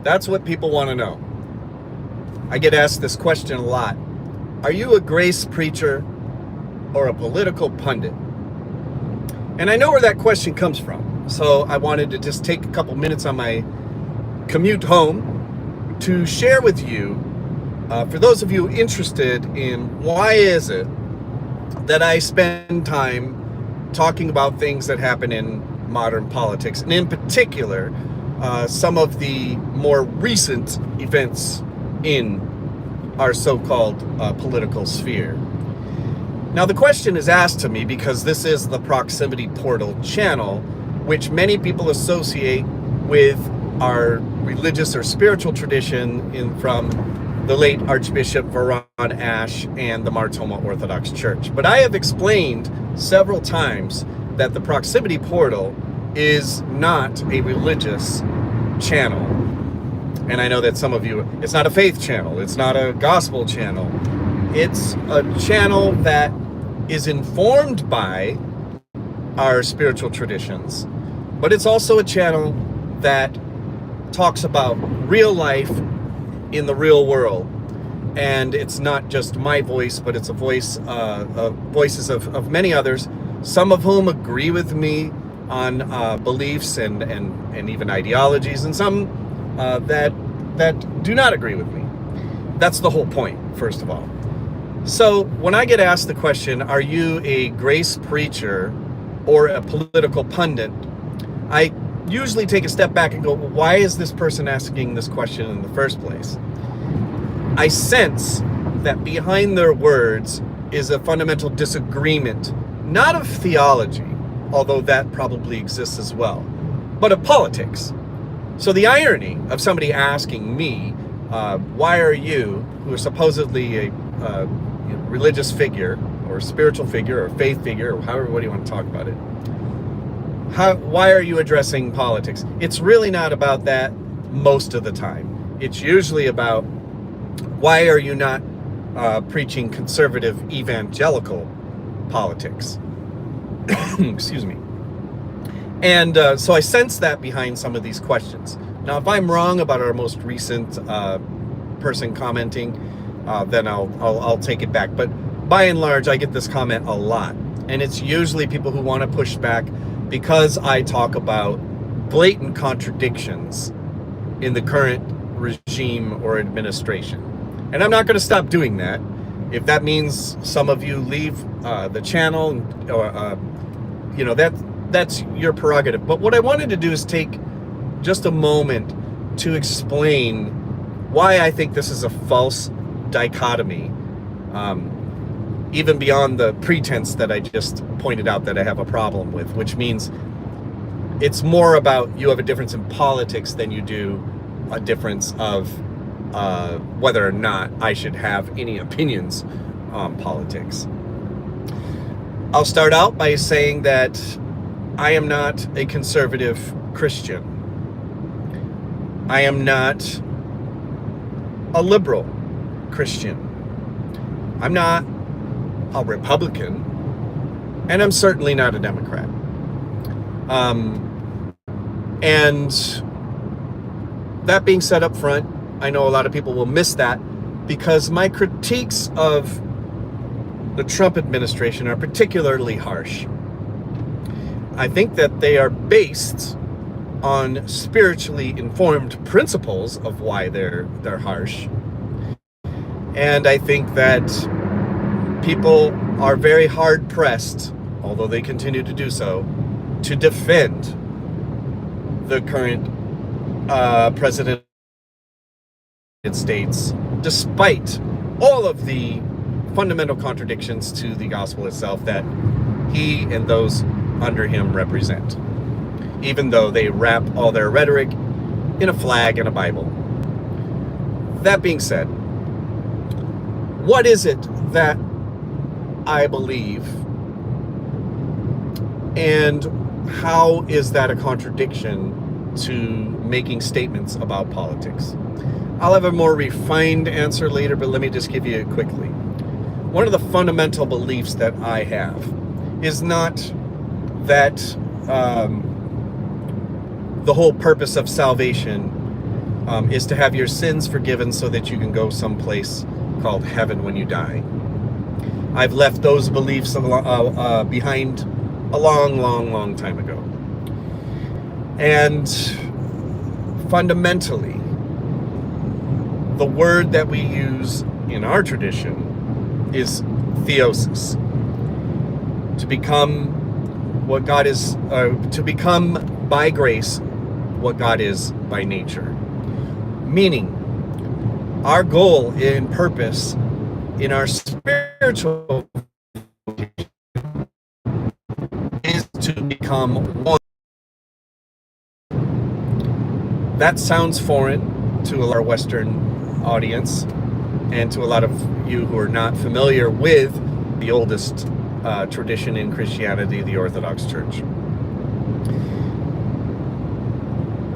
That's what people want to know. I get asked this question a lot. Are you a grace preacher or a political pundit? And I know where that question comes from. So I wanted to just take a couple minutes on my commute home to share with you, for those of you interested in why is it that I spend time talking about things that happen in modern politics, and in particular, some of the more recent events in our so-called political sphere. Now, the question is asked to me because this is the Proximity Portal channel, which many people associate with our religious or spiritual tradition from the late Archbishop Varon Ash and the Martoma Orthodox Church. But I have explained several times that the Proximity Portal is not a religious channel. And I know that some of you, it's not a faith channel, it's not a gospel channel. It's a channel that is informed by our spiritual traditions, but it's also a channel that talks about real life in the real world. And it's not just my voice, but it's a voice, voices of many others, some of whom agree with me on beliefs and even ideologies, and some that do not agree with me. That's the whole point, first of all. So when I get asked the question, are you a grace preacher or a political pundit, I usually take a step back and go, well, why is this person asking this question in the first place? I sense that behind their words is a fundamental disagreement, not of theology, although that probably exists as well, but of politics. So the irony of somebody asking me, why are you, who are supposedly a religious figure or spiritual figure or faith figure, or however you want to talk about it, why are you addressing politics? It's really not about that most of the time. It's usually about, why are you not preaching conservative evangelical politics? Excuse me. And so I sense that behind some of these questions. Now, if I'm wrong about our most recent person commenting, then I'll take it back. But by and large, I get this comment a lot. And it's usually people who want to push back because I talk about blatant contradictions in the current regime or administration. And I'm not going to stop doing that. If that means some of you leave the channel, or that's your prerogative. But what I wanted to do is take just a moment to explain why I think this is a false dichotomy, even beyond the pretense that I just pointed out that I have a problem with, which means it's more about you have a difference in politics than you do a difference of whether or not I should have any opinions on politics. I'll start out by saying that I am not a conservative Christian. I am not a liberal Christian. I'm not a Republican, and I'm certainly not a Democrat. And that being said up front, I know a lot of people will miss that because my critiques of the Trump administration are particularly harsh. I think that they are based on spiritually informed principles of why they're harsh. And I think that people are very hard pressed, although they continue to do so, to defend the current president of the United States, despite all of the fundamental contradictions to the gospel itself that he and those under him represent, even though they wrap all their rhetoric in a flag and a Bible. That being said, what is it that I believe, and how is that a contradiction to making statements about politics? I'll have a more refined answer later, but let me just give you it quickly. One of the fundamental beliefs that I have is not that the whole purpose of salvation is to have your sins forgiven so that you can go someplace called heaven when you die. I've left those beliefs behind a long time ago. And fundamentally, the word that we use in our tradition is theosis. To become what God is, to become by grace what God is by nature. Meaning, our goal and purpose in our spiritual is to become one. That sounds foreign to our Western audience and to a lot of you who are not familiar with the oldest tradition in Christianity, the Orthodox Church.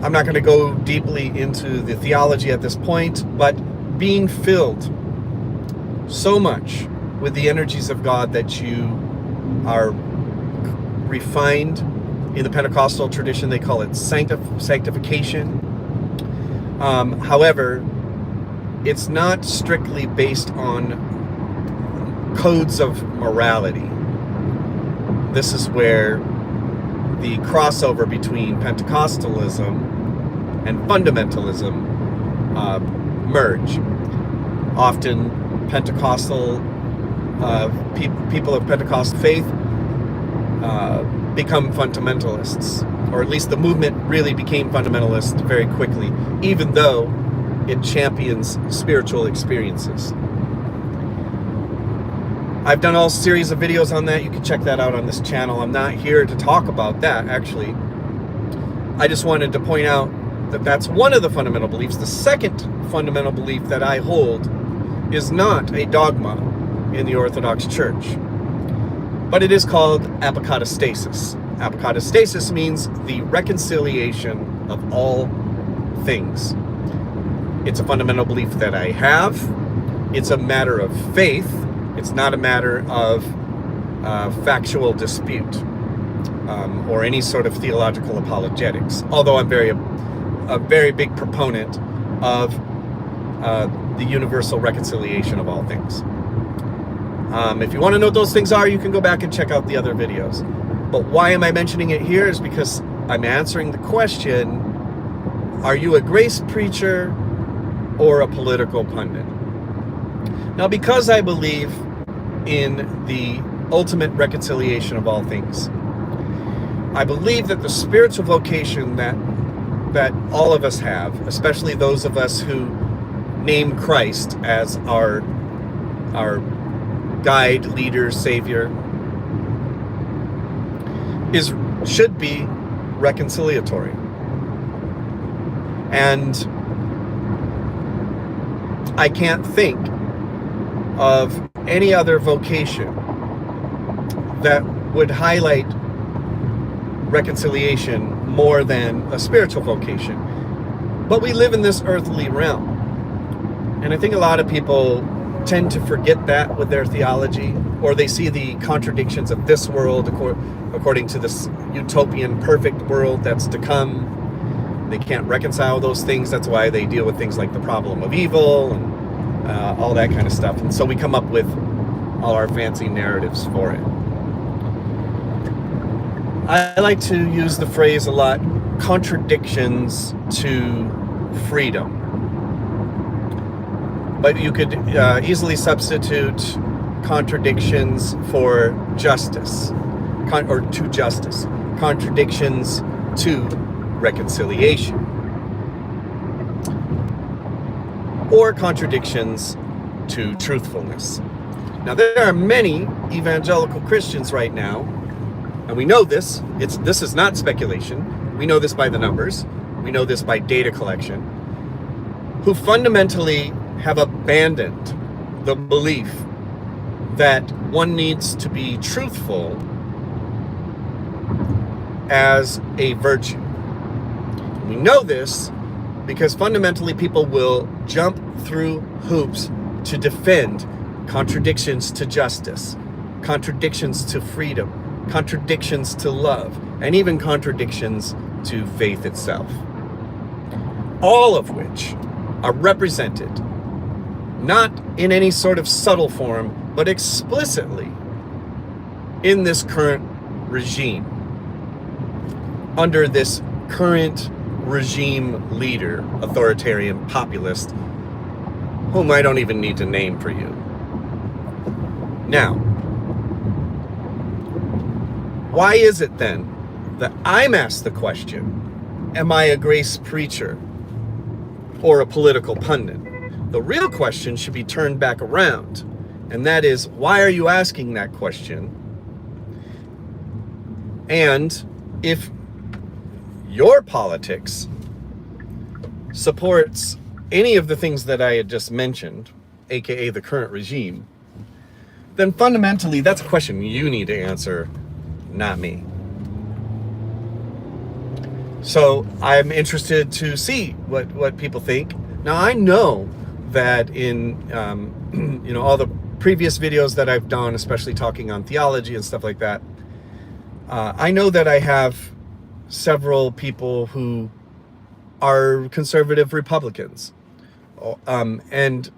I'm not going to go deeply into the theology at this point, but being filled so much with the energies of God that you are refined. In the Pentecostal tradition, they call it sanctification. However, it's not strictly based on codes of morality. This is where the crossover between Pentecostalism and fundamentalism merge. Often Pentecostal people of Pentecostal faith become fundamentalists, or at least the movement really became fundamentalist very quickly, even though it champions spiritual experiences. I've done a series of videos on that. You can check that out on this channel. I'm not here to talk about that, actually. I just wanted to point out that that's one of the fundamental beliefs. The second fundamental belief that I hold is not a dogma in the Orthodox Church, but it is called Apocatastasis. Apocatastasis means the reconciliation of all things. It's a fundamental belief that I have. It's a matter of faith. It's not a matter of factual dispute or any sort of theological apologetics, although I'm a very big proponent of the universal reconciliation of all things. If you want to know what those things are, you can go back and check out the other videos. But why am I mentioning it here is because I'm answering the question, are you a grace preacher or a political pundit? Now, because I believe in the ultimate reconciliation of all things, I believe that the spiritual vocation that all of us have, especially those of us who name Christ as our guide, leader, savior, should be reconciliatory. And I can't think of any other vocation that would highlight reconciliation more than a spiritual vocation. But we live in this earthly realm, and I think a lot of people tend to forget that with their theology, or they see the contradictions of this world according to this utopian perfect world that's to come. They can't reconcile those things. That's why they deal with things like the problem of evil and all that kind of stuff. And so we come up with all our fancy narratives for it. I like to use the phrase a lot, contradictions to freedom. But you could easily substitute contradictions for justice, or to justice. Contradictions to reconciliation. Or contradictions to truthfulness. Now, there are many evangelical Christians right now, and we know this. This is not speculation. We know this by the numbers. We know this by data collection, who fundamentally have abandoned the belief that one needs to be truthful as a virtue. We know this because fundamentally people will jump through hoops to defend contradictions to justice, contradictions to freedom, contradictions to love, and even contradictions to faith itself. all of which are represented, not in any sort of subtle form, but explicitly in this current regime, under this current regime leader, authoritarian populist, whom I don't even need to name for you. Now, why is it then that I'm asked the question, am I a grace preacher or a political pundit? The real question should be turned back around, and that is, why are you asking that question? And if your politics supports any of the things that I had just mentioned, aka the current regime, then fundamentally that's a question you need to answer, not me. So I'm interested to see what people think. Now I know that in all the previous videos that I've done, especially talking on theology and stuff like that, I know that I have several people who are conservative Republicans, and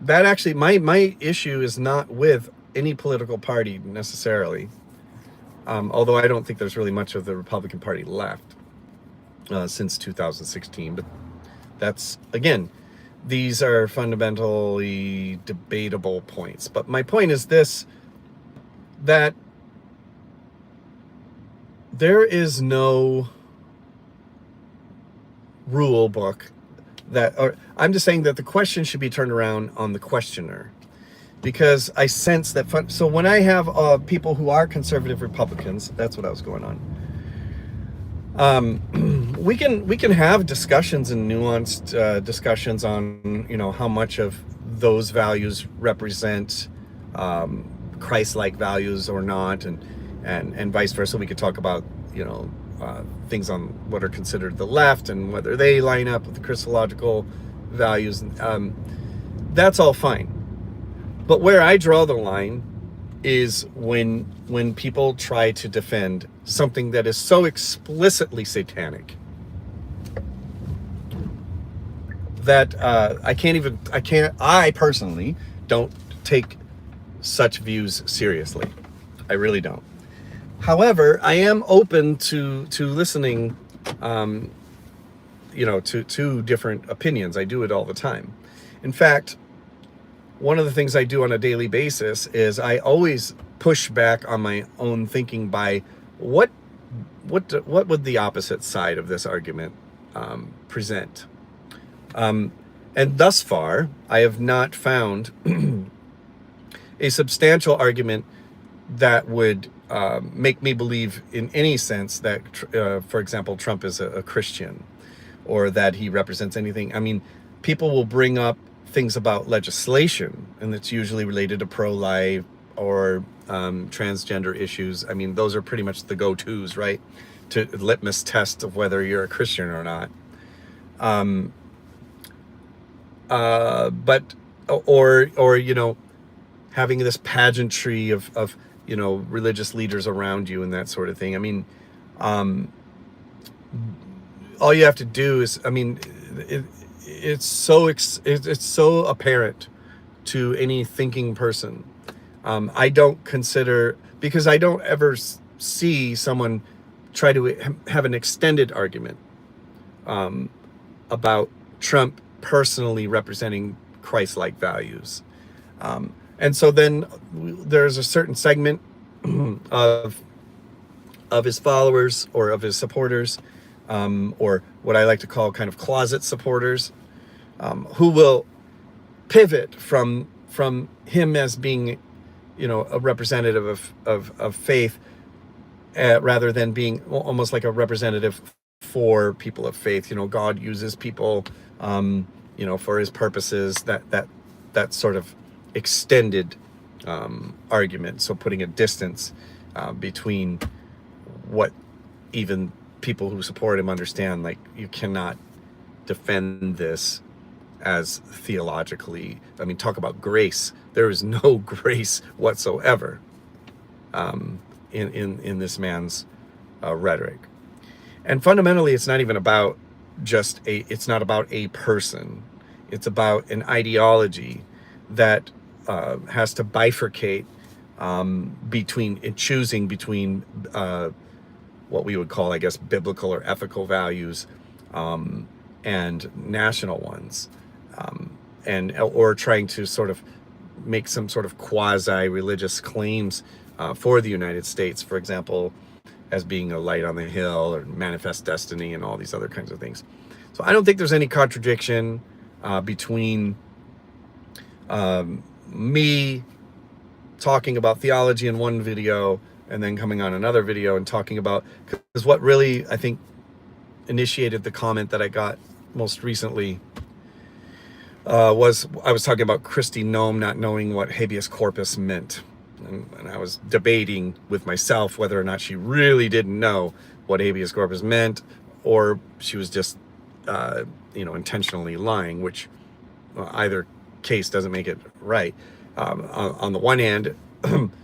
that actually my issue is not with any political party necessarily, although I don't think there's really much of the Republican Party left since 2016. But that's, again, these are fundamentally debatable points. But my point is this, that there is no rule book or I'm just saying that the question should be turned around on the questioner, because I sense that so when I have people who are conservative Republicans, that's what I was going on. We can have discussions and nuanced discussions on how much of those values represent Christ-like values or not, and vice versa. We could talk about things on what are considered the left and whether they line up with the Christological values. That's all fine. But where I draw the line is when people try to defend something that is so explicitly satanic that I personally don't take such views seriously. I really don't. However, I am open to listening, to different opinions. I do it all the time. In fact, one of the things I do on a daily basis is I always push back on my own thinking by what would the opposite side of this argument present. And thus far, I have not found a substantial argument that would make me believe in any sense that, for example, Trump is a Christian, or that he represents anything. I mean, people will bring up things about legislation, and it's usually related to pro-life or transgender issues. I mean, those are pretty much the go-tos, right? To litmus test of whether you're a Christian or not. But having this pageantry of religious leaders around you and that sort of thing. I mean, all you have to do is, it's so apparent to any thinking person. I don't consider, because I don't ever see someone try to have an extended argument about Trump personally representing Christ-like values. And so then there's a certain segment of his followers or of his supporters, or what I like to call kind of closet supporters, who will pivot from him as being, a representative of faith, rather than being almost like a representative for people of faith. God uses people, for his purposes. That sort of extended argument. So putting a distance between what even people who support him understand, like, you cannot defend this as theologically. Talk about grace. There is no grace whatsoever in this man's rhetoric. And fundamentally, it's not even about it's not about a person. It's about an ideology that has to bifurcate choosing between what we would call, I guess, biblical or ethical values and national ones, or trying to sort of make some sort of quasi-religious claims for the United States, for example, as being a light on the hill or manifest destiny and all these other kinds of things. So I don't think there's any contradiction between me talking about theology in one video and then coming on another video and talking about, because what really, I think, initiated the comment that I got most recently was I was talking about Kristi Noem not knowing what habeas corpus meant. And I was debating with myself whether or not she really didn't know what habeas corpus meant, or she was just, intentionally lying, which either case doesn't make it right. On the one hand,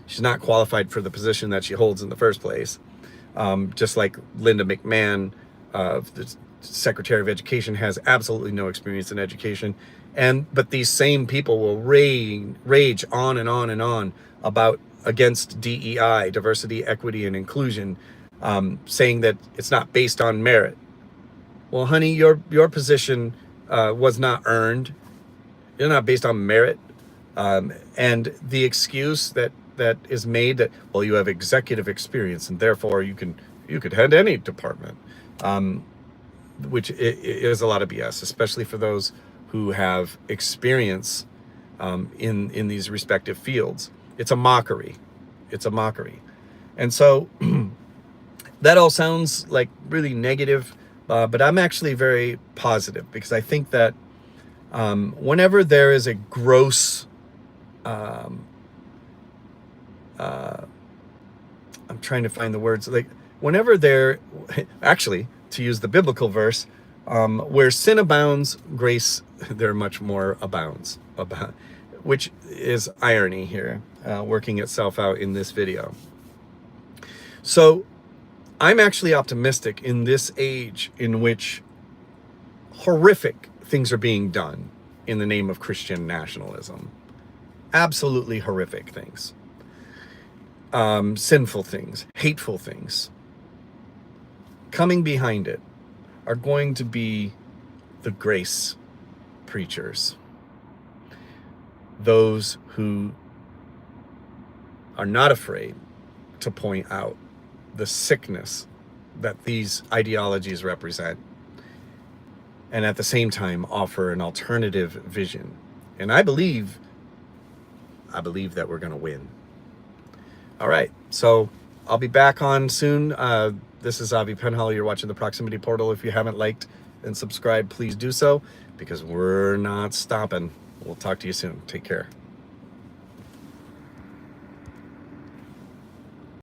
she's not qualified for the position that she holds in the first place. Just like Linda McMahon, the Secretary of Education, has absolutely no experience in education. But these same people will rage on and on and on against DEI, diversity, equity, and inclusion, saying that it's not based on merit. Well, honey, your position was not earned. You're not based on merit. And the excuse that is made that, well, you have executive experience and therefore you could head any department, which is a lot of BS, especially for those who have experience in these respective fields. It's a mockery. It's a mockery. And so that all sounds like really negative, but I'm actually very positive, because I think that whenever there is a gross, I'm trying to find the words, like whenever actually, to use the biblical verse, where sin abounds, grace there much more abounds, which is irony here, working itself out in this video. So I'm actually optimistic in this age in which horrific things are being done in the name of Christian nationalism. Absolutely horrific things. Sinful things, hateful things. Coming behind it are going to be the grace preachers. Those who are not afraid to point out the sickness that these ideologies represent, and at the same time offer an alternative vision. And I believe that we're going to win. All right, so I'll be back on soon. This is Avi Penhall. You're watching The Proximity Portal. If you haven't liked and subscribed, please do so, because we're not stopping. We'll talk to you soon. Take care.